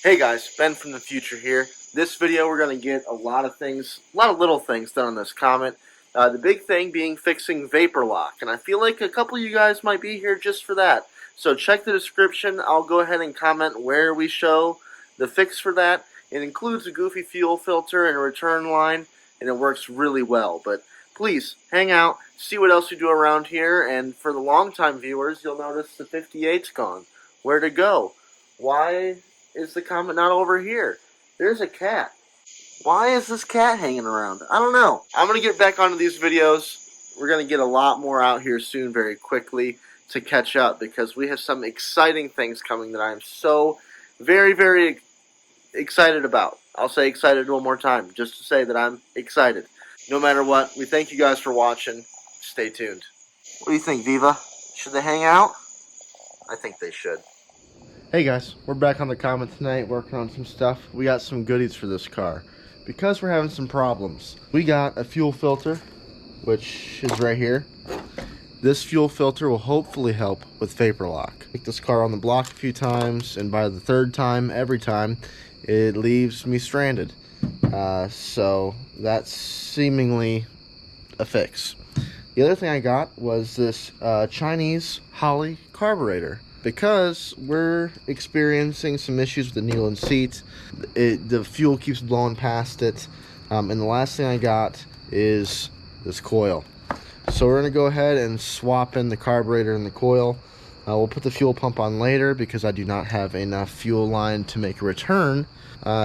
Hey guys, Ben from the future here. This video we're going to get a lot of little things done on this Comet. The big thing being fixing vapor lock, and I feel like a couple of you guys might be here just for that. So check the description. I'll go ahead and comment where we show the fix for that. It includes a goofy fuel filter and a return line, and it works really well. But please hang out, see what else we do around here, and for the long-time viewers, you'll notice the 58's gone. Where to go? Why is the Comet not over here? There's a cat. Why is this cat hanging around? I don't know. I'm going to get back onto these videos. We're going to get a lot more out here soon very quickly to catch up because we have some exciting things coming that I'm so very excited about. I'll say excited one more time just to say that I'm excited. No matter what, we thank you guys for watching. Stay tuned. What do you think, Viva? Should they hang out? I think they should. Hey guys, we're back on the Comet tonight working on some stuff. We got some goodies for this car because we're having some problems. We got a fuel filter, which is right here. This fuel filter will hopefully help with vapor lock. Take this car on the block a few times, and by the third time, every time, it leaves me stranded. So that's seemingly a fix. The other thing I got was this Chinese Holly carburetor. Because we're experiencing some issues with the Neyland seat, the fuel keeps blowing past it, and the last thing I got is this coil. So we're going to go ahead and swap in the carburetor and the coil. We'll put the fuel pump on later because I do not have enough fuel line to make a return,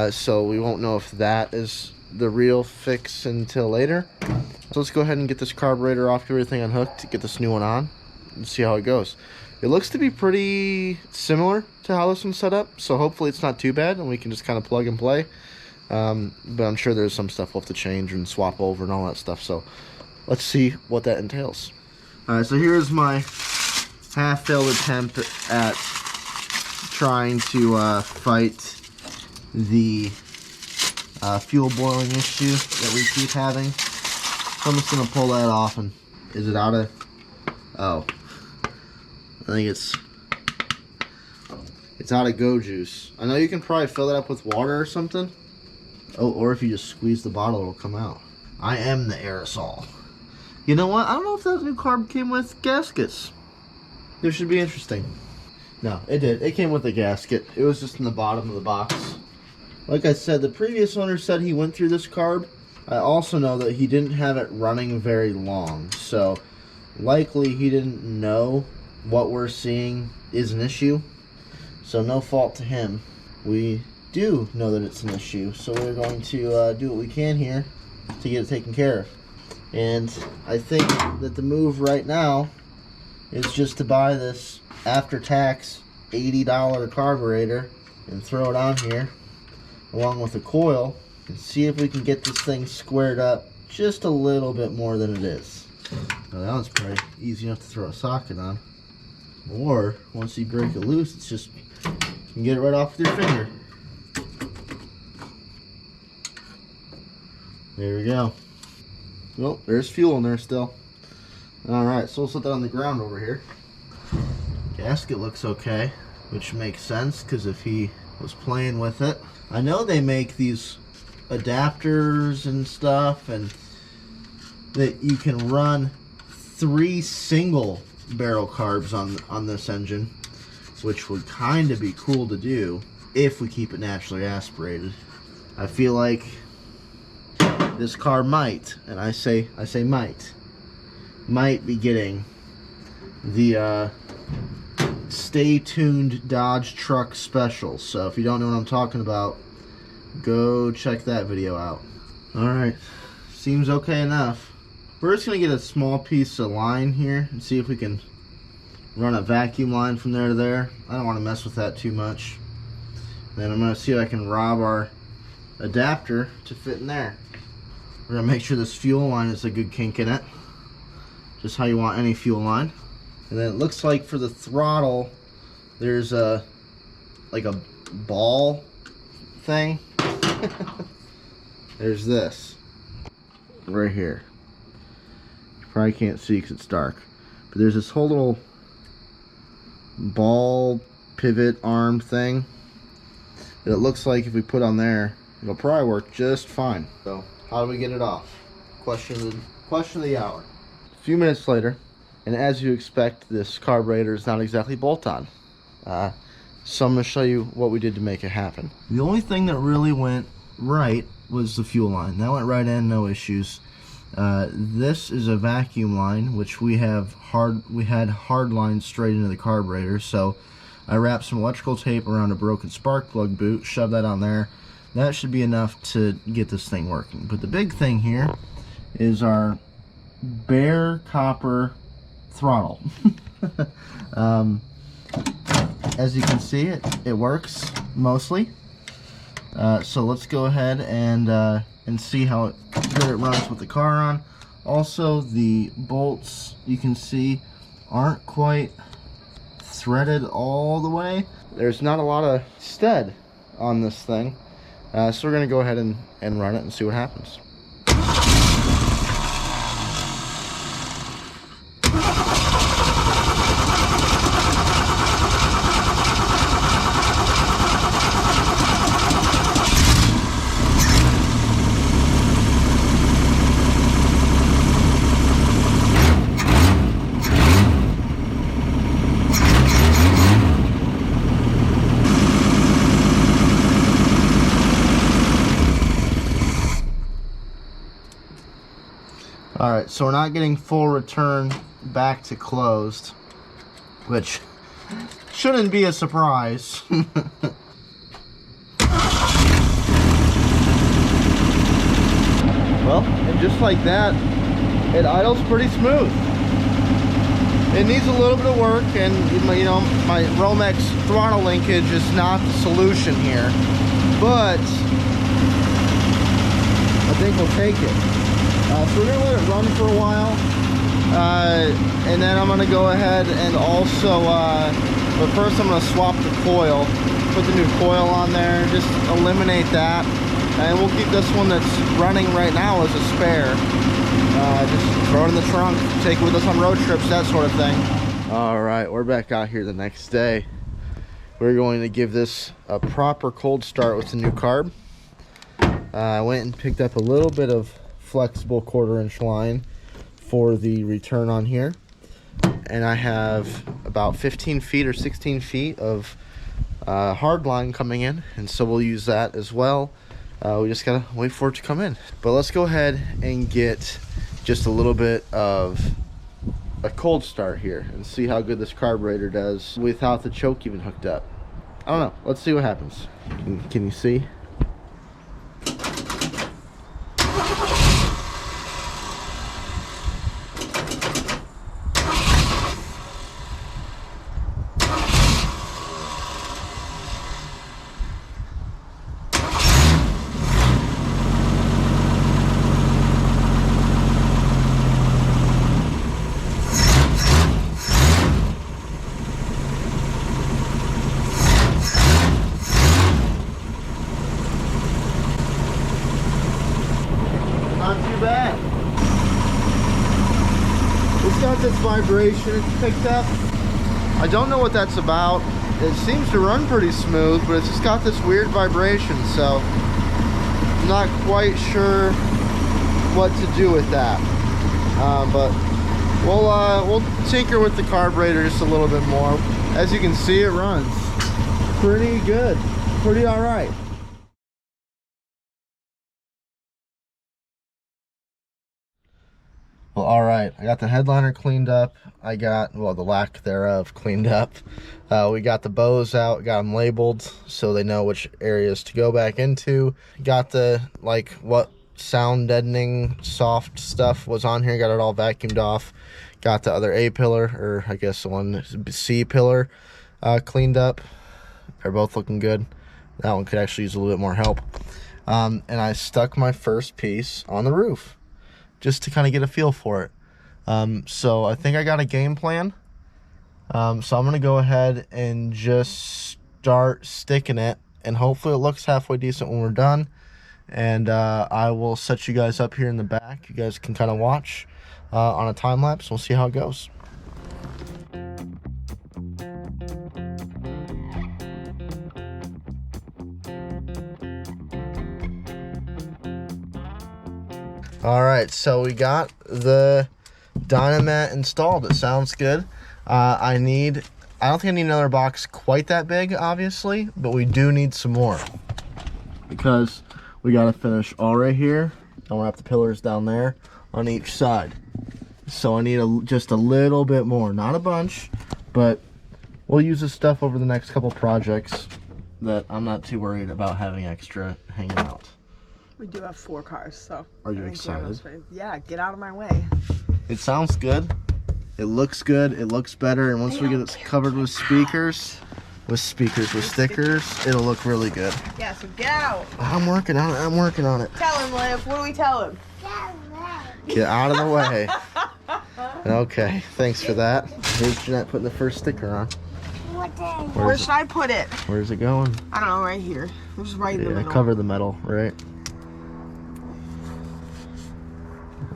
so we won't know if that is the real fix until later. So let's go ahead and get this carburetor off, get everything unhooked, get this new one on, and see how it goes. It looks to be pretty similar to how this one's set up, so hopefully it's not too bad and we can just kind of plug and play. But I'm sure there's some stuff we'll have to change and swap over and all that stuff, so let's see what that entails. Alright, so here's my half-failed attempt at trying to fight the fuel boiling issue that we keep having. So I'm just going to pull that off, and is it out of... Oh. I think it's out of go juice. I know you can probably fill that up with water or something. Oh, or if you just squeeze the bottle, it'll come out. I am the aerosol. You know what? I don't know if that new carb came with gaskets. This should be interesting. No, it did. It came with a gasket. It was just in the bottom of the box. Like I said, the previous owner said he went through this carb. I also know that he didn't have it running very long. So, likely he didn't know what we're seeing is an issue, so no fault to him. We do know that it's an issue, so we're going to do what we can here to get it taken care of. And I think that the move right now is just to buy this after-tax $80 carburetor and throw it on here along with a coil and see if we can get this thing squared up just a little bit more than it is. Now that one's pretty easy enough to throw a socket on. Or, once you break it loose, it's just, you can get it right off with your finger. There we go. Well, there's fuel in there still. Alright, so we'll set that on the ground over here. Gasket looks okay, which makes sense, because if he was playing with it. I know they make these adapters and stuff, and that you can run 3 single barrel carbs on this engine, which would kind of be cool to do if we keep it naturally aspirated. I feel like this car might, and I say might be getting the Stay Tuned Dodge Truck Special. So if you don't know what I'm talking about, go check that video out. Alright, seems okay enough. We're just going to get a small piece of line here and see if we can run a vacuum line from there to there. I don't want to mess with that too much. Then I'm going to see if I can rob our adapter to fit in there. We're going to make sure this fuel line is a good kink in it. Just how you want any fuel line. And then it looks like for the throttle, there's like a ball thing. There's this right here. Probably can't see because it's dark, but there's this whole little ball pivot arm thing that it looks like if we put on there, it'll probably work just fine. So how do we get it off? Question of the hour. A few minutes later, and as you expect, this carburetor is not exactly bolt-on. So I'm going to show you what we did to make it happen. The only thing that really went right was the fuel line. That went right in, no issues. This is a vacuum line, which we had hard lines straight into the carburetor. So I wrapped some electrical tape around a broken spark plug boot, shoved that on there. That should be enough to get this thing working. But the big thing here is our bare copper throttle. As you can see, it works mostly. So let's go ahead and see how good it runs with the car on. Also, the bolts, you can see, aren't quite threaded all the way. There's not a lot of stud on this thing. So we're going to go ahead and run it and see what happens. Alright, so we're not getting full return back to closed, which shouldn't be a surprise. Well, and just like that, it idles pretty smooth. It needs a little bit of work, and you know, my Romex throttle linkage is not the solution here, but I think we'll take it. So we're going to let it run for a while, and then I'm going to go ahead and also, but first I'm going to swap the coil, put the new coil on there, just eliminate that, and we'll keep this one that's running right now as a spare. Just throw it in the trunk, take it with us on road trips, that sort of thing. Alright, we're back out here the next day. We're going to give this a proper cold start with the new carb. I went and picked up a little bit of flexible 1/4 inch line for the return on here, and I have about 15 feet or 16 feet of hard line coming in, and so we'll use that as well. We just gotta wait for it to come in, but let's go ahead and get just a little bit of a cold start here and see how good this carburetor does without the choke even hooked up. I don't know, let's see what happens. Can you see? Not too bad. It's got this vibration it's picked up. I don't know what that's about. It seems to run pretty smooth, but it's just got this weird vibration, so I'm not quite sure what to do with that. But we'll tinker with the carburetor just a little bit more. As you can see, it runs pretty good, pretty all right. Well, all right, I got the headliner cleaned up. I got, well, the lack thereof cleaned up. We got the bows out, got them labeled so they know which areas to go back into. Got the, like, what sound deadening soft stuff was on here, got it all vacuumed off. Got the other A pillar, or I guess the one C pillar, cleaned up. They're both looking good. That one could actually use a little bit more help. And I stuck my first piece on the roof, just to kind of get a feel for it. So I think I got a game plan. So I'm going to go ahead and just start sticking it, and hopefully it looks halfway decent when we're done. And I will set you guys up here in the back. You guys can kind of watch on a time lapse. We'll see how it goes. All right, so we got the Dynamat installed. It sounds good. I don't think I need another box quite that big, obviously, but we do need some more because we got to finish all right here and wrap the pillars down there on each side. So I need just a little bit more, not a bunch, but we'll use this stuff over the next couple projects that I'm not too worried about having extra hanging out. We do have 4 cars, so. Are you excited? Yeah, get out of my way. It sounds good. It looks good. It looks better. And once we get it covered with stickers, it'll look really good. Yeah, so get out. I'm working on it. Tell him, Liv. What do we tell him? Get out of the way. Okay, thanks for that. Here's Jeanette putting the first sticker on. Where should I put it? Where's it going? I don't know, right here. Just right in the middle. Cover the metal, right?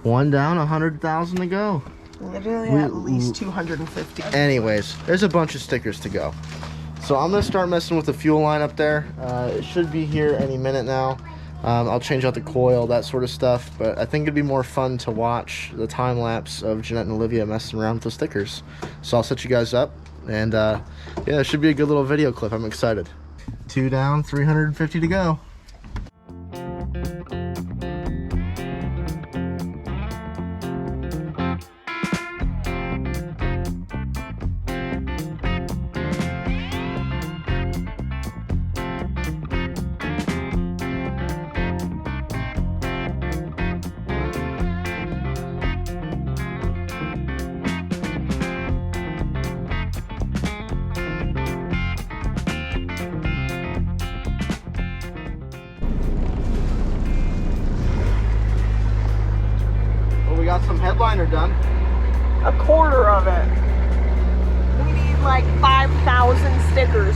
One down, 100,000 to go. Literally at least 250. Anyways, there's a bunch of stickers to go. So I'm gonna start messing with the fuel line up there. It should be here any minute now. I'll change out the coil, that sort of stuff. But I think it'd be more fun to watch the time lapse of Jeanette and Olivia messing around with the stickers. So I'll set you guys up, and yeah, it should be a good little video clip. I'm excited. 2 down, 350 to go. We got some headliner done. A quarter of it. We need like 5,000 stickers.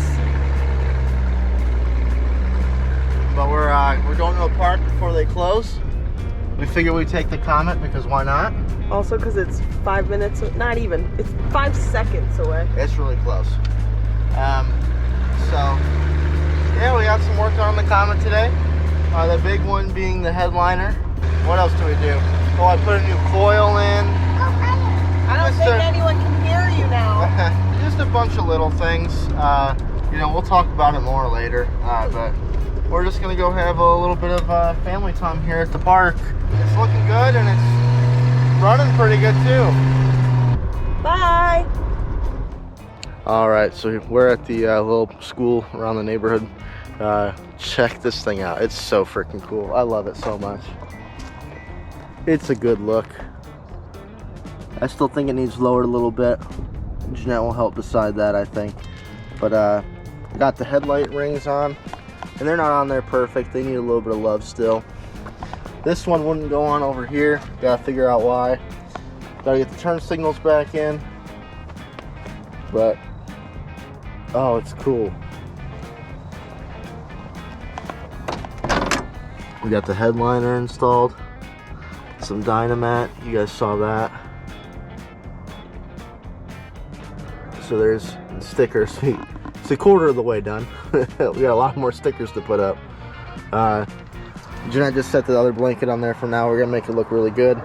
But we're going to a park before they close. We figure we take the Comet because why not? Also because it's 5 minutes, not even, it's 5 seconds away. It's really close. So yeah, we got some work done on the Comet today. The big one being the headliner. What else do we do? Oh, I put a new coil in. I don't think anyone can hear you now. Just a bunch of little things. You know, we'll talk about it more later. But we're just gonna go have a little bit of family time here at the park. It's looking good and it's running pretty good too. Bye. All right, so we're at the little school around the neighborhood. Check this thing out. It's so freaking cool. I love it so much. It's a good look. I still think it needs lowered a little bit. Jeanette will help decide that, I think. But I got the headlight rings on, and they're not on there perfect. They need a little bit of love still. This one wouldn't go on over here. Gotta figure out why. Gotta get the turn signals back in. But, oh, it's cool. We got the headliner installed. Some Dynamat, you guys saw that. So there's stickers. It's a quarter of the way done. We got a lot more stickers to put up. Jeanette just set the other blanket on there for now. We're gonna make it look really good.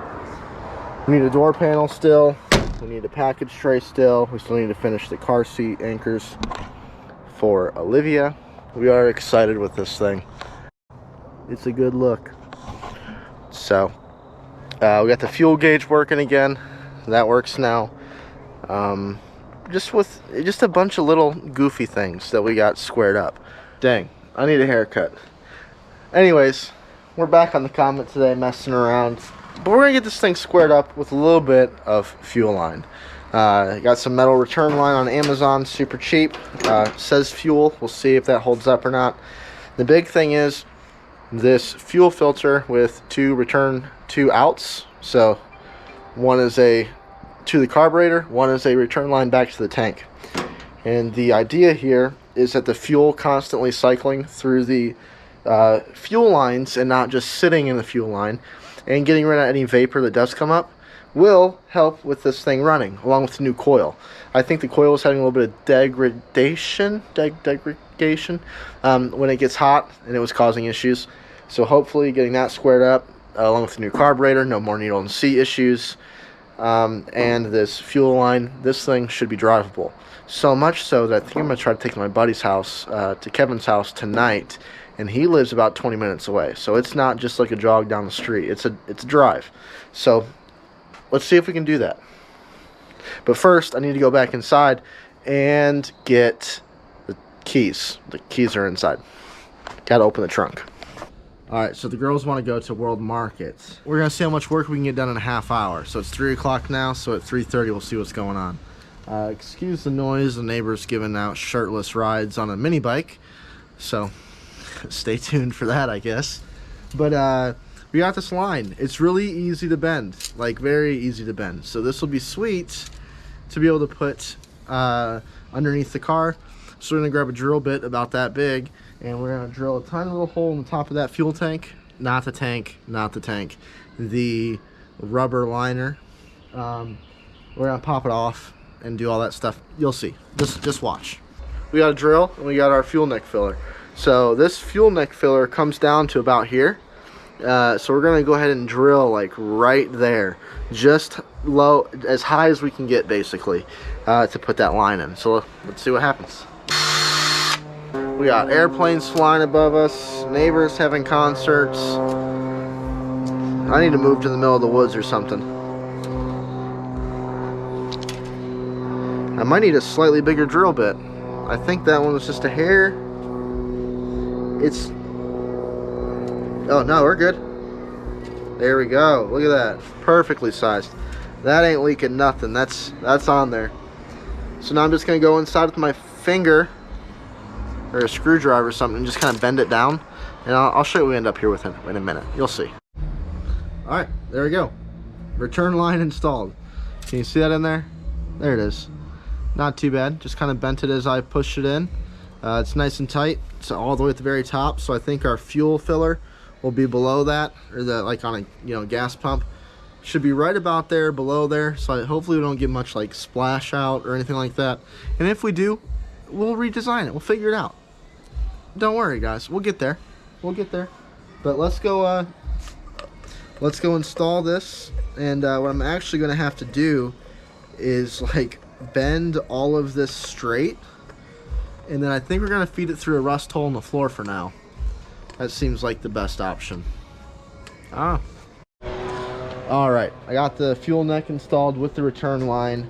We need a door panel still. We need a package tray still. We still need to finish the car seat anchors for Olivia. We are excited with this thing. It's a good look. So we got the fuel gauge working again. That works now. Just a bunch of little goofy things that we got squared up. Dang, I need a haircut. Anyways, we're back on the Comet today, messing around. But we're gonna get this thing squared up with a little bit of fuel line. Got some metal return line on Amazon, super cheap. Says fuel. We'll see if that holds up or not. The big thing is this fuel filter with two outs. So one is to the carburetor, one is a return line back to the tank. And the idea here is that the fuel constantly cycling through the fuel lines and not just sitting in the fuel line and getting rid of any vapor that does come up will help with this thing running, along with the new coil. I think the coil is having a little bit of degradation when it gets hot, and it was causing issues. So hopefully getting that squared up along with the new carburetor, no more needle and seat issues, and this fuel line. This thing should be drivable. So much so that I think I'm going to try to take it to my buddy's house, to Kevin's house tonight, and he lives about 20 minutes away. So it's not just like a jog down the street. It's a drive. So let's see if we can do that. But first, I need to go back inside and get the keys. The keys are inside. Gotta open the trunk. Alright, so the girls want to go to World Market. We're gonna see how much work we can get done in a half hour. So it's 3 o'clock now, so at 3:30 we'll see what's going on. Excuse the noise, the neighbor's giving out shirtless rides on a mini bike. So stay tuned for that, I guess. But we got this line. It's really easy to bend, like very easy to bend. So this will be sweet to be able to put underneath the car. So we're gonna grab a drill bit about that big, and we're gonna drill a tiny little hole in the top of that fuel tank. Not the tank, not the tank. The rubber liner. We're gonna pop it off and do all that stuff. You'll see. Just watch. We got a drill and we got our fuel neck filler. So this fuel neck filler comes down to about here. So we're gonna go ahead and drill like right there, just low, as high as we can get, basically, to put that line in. So let's see what happens. We got airplanes flying above us, neighbors having concerts. I need to move to the middle of the woods or something. I might need a slightly bigger drill bit. I think that one was just a hair. It's... Oh, no, we're good. There we go. Look at that. Perfectly sized. That ain't leaking nothing. That's on there. So now I'm just going to go inside with my finger or a screwdriver or something and just kind of bend it down. And I'll show you what we end up here with in a minute. You'll see. Alright, there we go. Return line installed. Can you see that in there? There it is. Not too bad. Just kind of bent it as I pushed it in. It's nice and tight. It's all the way at the very top. So I think our fuel filler will be below that, or like on a gas pump. Should be right about there, below there. So hopefully we don't get much like splash out or anything like that. And if we do, we'll redesign it. We'll figure it out. Don't worry, guys. We'll get there. We'll get there. But let's go install this. And what I'm actually going to have to do is like bend all of this straight, and then I think we're going to feed it through a rust hole in the floor for now. That seems like the best option. Alright, I got the fuel neck installed with the return line.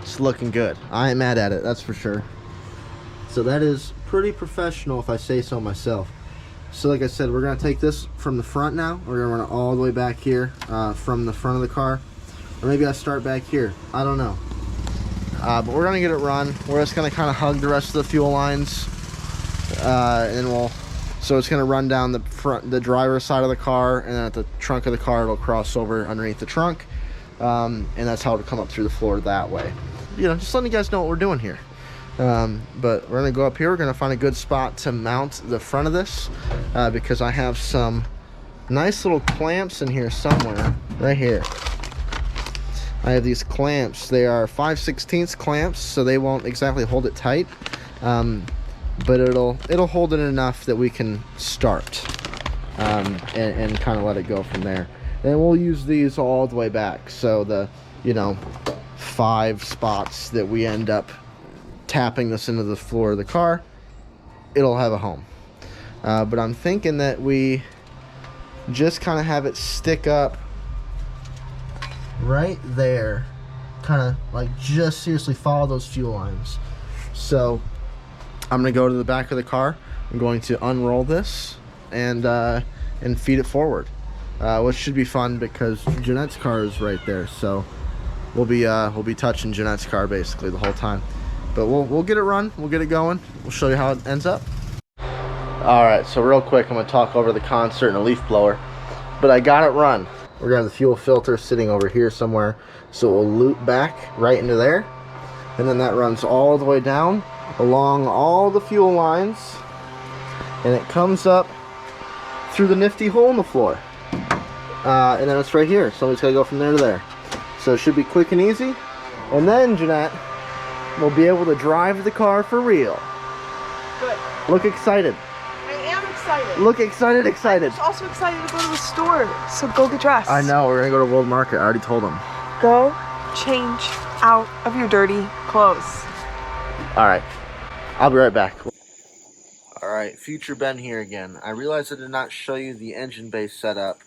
It's looking good. I ain't mad at it, that's for sure. So that is pretty professional, if I say so myself. So like I said, we're going to take this from the front now. We're going to run it all the way back here from the front of the car. Or maybe I start back here. I don't know. But we're going to get it run. We're just going to kind of hug the rest of the fuel lines. And so it's going to run down the driver's side of the car, and then at the trunk of the car it'll cross over underneath the trunk. And that's how it'll come up through the floor that way. Just letting you guys know what we're doing here. But we're going to go up here. We're going to find a good spot to mount the front of this, because I have some nice little clamps in here somewhere. Right here. I have these clamps. They are 5/16 clamps, so they won't exactly hold it tight, but it'll hold it enough that we can start and kind of let it go from there. And we'll use these all the way back, so the 5 spots that we end up tapping this into the floor of the car, it'll have a home. But I'm thinking that we just kind of have it stick up right there, kind of like just seriously follow those fuel lines. So I'm going to go to the back of the car. I'm going to unroll this and feed it forward, which should be fun because Jeanette's car is right there. So we'll be touching Jeanette's car basically the whole time. But we'll get it run. We'll get it going. We'll show you how it ends up. All right. So real quick, I'm going to talk over the concert and a leaf blower, but I got it run. We're going to have the fuel filter sitting over here somewhere, so it will loop back right into there, and then that runs all the way down along all the fuel lines, and it comes up through the nifty hole in the floor, and then it's right here, so it's got to go from there to there. So it should be quick and easy, and then Jeanette will be able to drive the car for real. Good. Look excited. I am excited. Look, excited. I'm also excited to go to the store. So go get dressed. I know, we're gonna go to World Market. I already told him. Go change out of your dirty clothes. All right, I'll be right back. All right, future Ben here again. I realized I did not show you the engine bay setup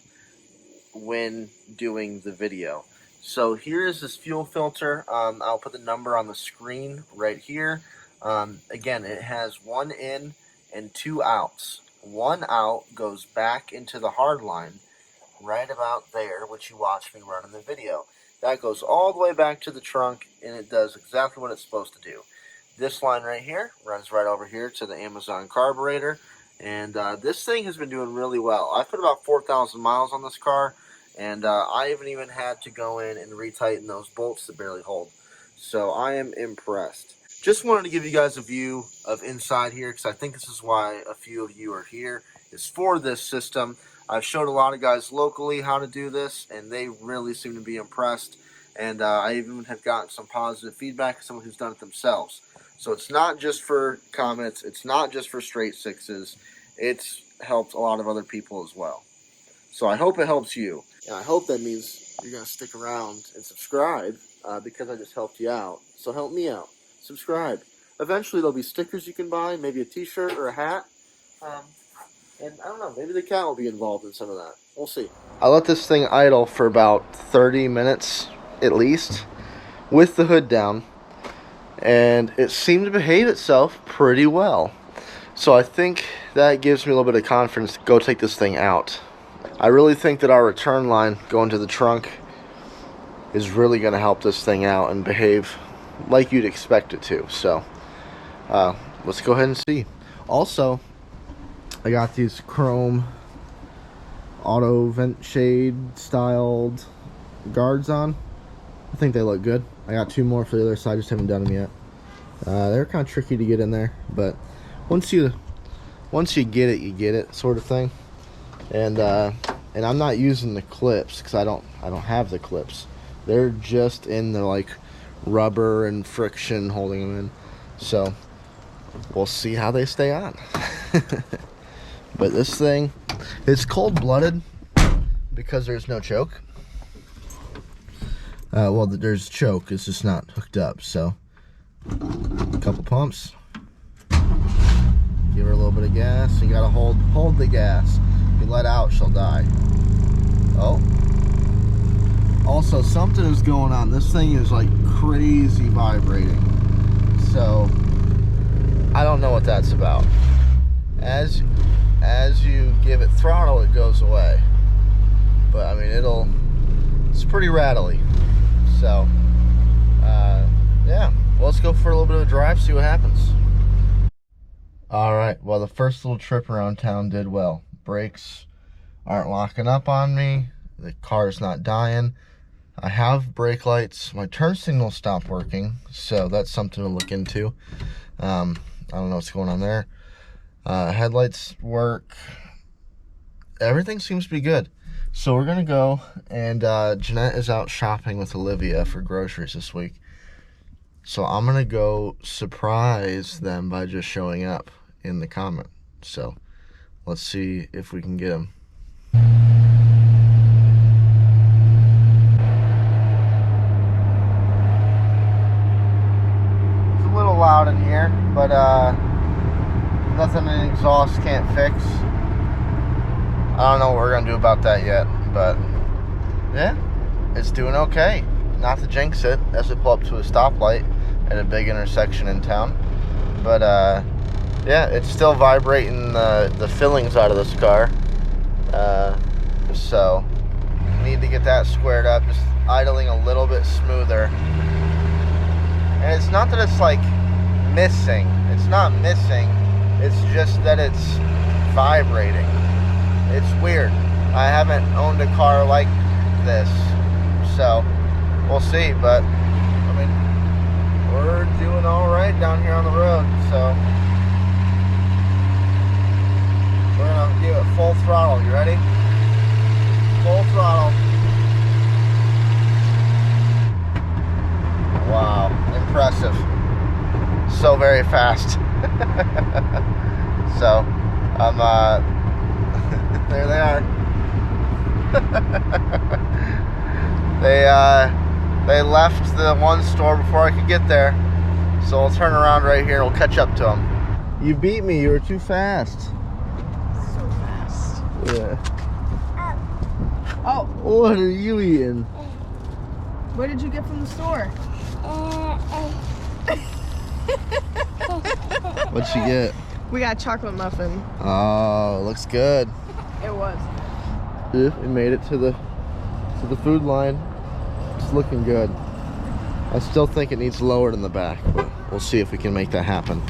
when doing the video. So here is this fuel filter. I'll put the number on the screen right here. Again, it has 1 in and 2 outs. 1 out goes back into the hard line right about there, which you watched me run in the video. That goes all the way back to the trunk, and it does exactly what it's supposed to do. This line right here runs right over here to the Amazon carburetor, and this thing has been doing really well. I put about 4,000 miles on this car, and I haven't even had to go in and retighten those bolts that barely hold. So I am impressed. Just wanted to give you guys a view of inside here, because I think this is why a few of you are here, is for this system. I've showed a lot of guys locally how to do this, and they really seem to be impressed. And I even have gotten some positive feedback from someone who's done it themselves. So it's not just for Comets, it's not just for straight sixes, it's helped a lot of other people as well. So I hope it helps you. And I hope that means you're going to stick around and subscribe, because I just helped you out. So help me out. Subscribe. Eventually there'll be stickers you can buy, maybe a t-shirt or a hat. And I don't know, maybe the cat will be involved in some of that. We'll see. I let this thing idle for about 30 minutes at least with the hood down, and it seemed to behave itself pretty well. So I think that gives me a little bit of confidence to go take this thing out. I really think that our return line going to the trunk is really going to help this thing out and behave like you'd expect it to. So let's go ahead and see. Also, I got these chrome auto vent shade styled guards on. I think they look good. I got 2 more for the other side, just haven't done them yet. They're kind of tricky to get in there, but once you get it, you get it, sort of thing. And I'm not using the clips because I don't have the clips. They're just in the like rubber and friction holding them in. So we'll see how they stay on. But this thing, it's cold-blooded because there's no choke. Well, there's choke, it's just not hooked up. So a couple pumps, give her a little bit of gas. You gotta hold the gas. If you let out, she'll die. Oh, also something is going on. This thing is like crazy vibrating. So I don't know what that's about. As you give it throttle, it goes away. But I mean, it's pretty rattly. So yeah, well, let's go for a little bit of a drive, see what happens. Alright, well, the first little trip around town did well. Brakes aren't locking up on me. The car's not dying. I have brake lights. My turn signal stopped working, so that's something to look into. I don't know what's going on there. Headlights work. Everything seems to be good. So we're going to go, and Jeanette is out shopping with Olivia for groceries this week. So I'm going to go surprise them by just showing up in the Comet. So let's see if we can get them. It's a little loud in here, but nothing an exhaust can't fix. I don't know what we're going to do about that yet, but yeah, it's doing okay. Not to jinx it as we pull up to a stoplight at a big intersection in town. But yeah, it's still vibrating the fillings out of this car. So need to get that squared up, just idling a little bit smoother. And it's not that it's like missing. It's not missing. It's just that it's vibrating. It's weird. I haven't owned a car like this, so we'll see. But I mean, we're doing all right down here on the road, so we're gonna give it full throttle. You ready? Full throttle. Wow, impressive. So very fast. So I'm There they are. They left the one store before I could get there. So I'll turn around right here and we'll catch up to them. You beat me. You were too fast. So fast. Yeah. Oh. What are you eating? What did you get from the store? What'd you get? We got a chocolate muffin. Oh, looks good. It was. We made it to the food line. It's looking good. I still think it needs lowered in the back, but we'll see if we can make that happen.